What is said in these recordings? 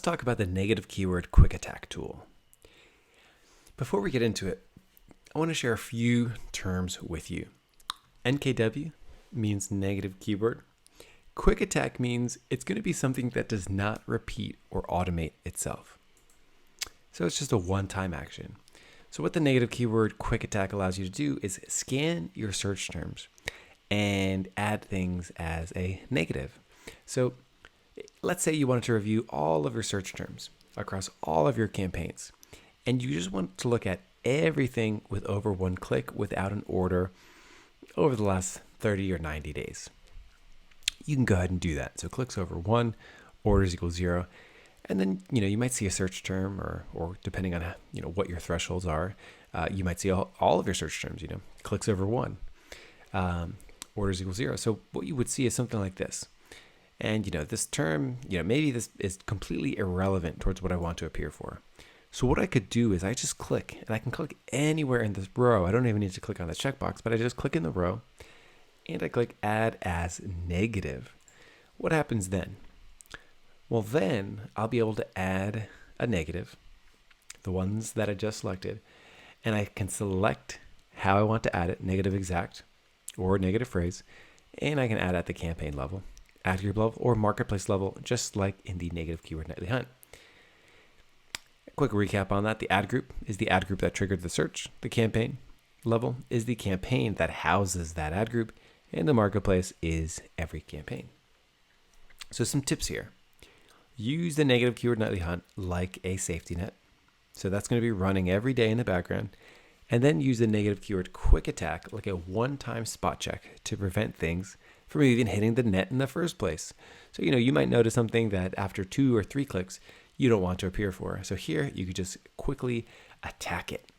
talk about the negative keyword quick attack tool. Before we get into it, I want to share a few terms with you. NKW means negative keyword. Quick attack means it's going to be something that does not repeat or automate itself. So it's just a one-time action. So what the negative keyword quick attack allows you to do is scan your search terms and add things as a negative. So let's say you wanted to review all of your search terms across all of your campaigns, and you just want to look at everything with over one click without an order over the last 30 or 90 days. You can go ahead and do that. So clicks over 1, orders equals 0. And then, you might see a search term or depending on, what your thresholds are, you might see all of your search terms, clicks over 1, orders equals 0. So what you would see is something like this. And, this term, maybe this is completely irrelevant towards what I want to appear for. So what I could do is I just click, and I can click anywhere in this row. I don't even need to click on the checkbox, but I just click in the row and I click add as negative. What happens then? Well, then I'll be able to add a negative, the ones that I just selected, and I can select how I want to add it, negative exact or negative phrase, and I can add at the campaign level, ad group level, or marketplace level, just like in the negative keyword nightly hunt. A quick recap on that. The ad group is the ad group that triggered the search. The campaign level is the campaign that houses that ad group, and the marketplace is every campaign. So some tips here. Use the negative keyword nightly hunt like a safety net. So that's going to be running every day in the background. And then use the negative keyword quick attack like a one-time spot check to prevent things from even hitting the net in the first place. So, you might notice something that after 2 or 3 clicks, you don't want to appear for. So here you could just quickly attack it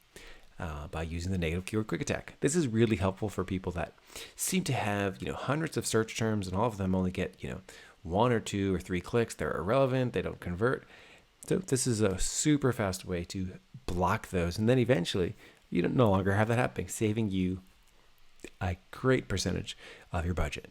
by using the negative keyword quick attack. This is really helpful for people that seem to have, hundreds of search terms and all of them only get, 1 or 2 or 3 clicks. They're irrelevant. They don't convert. So this is a super fast way to block those. And then eventually you don't no longer have that happening, saving you a great percentage of your budget.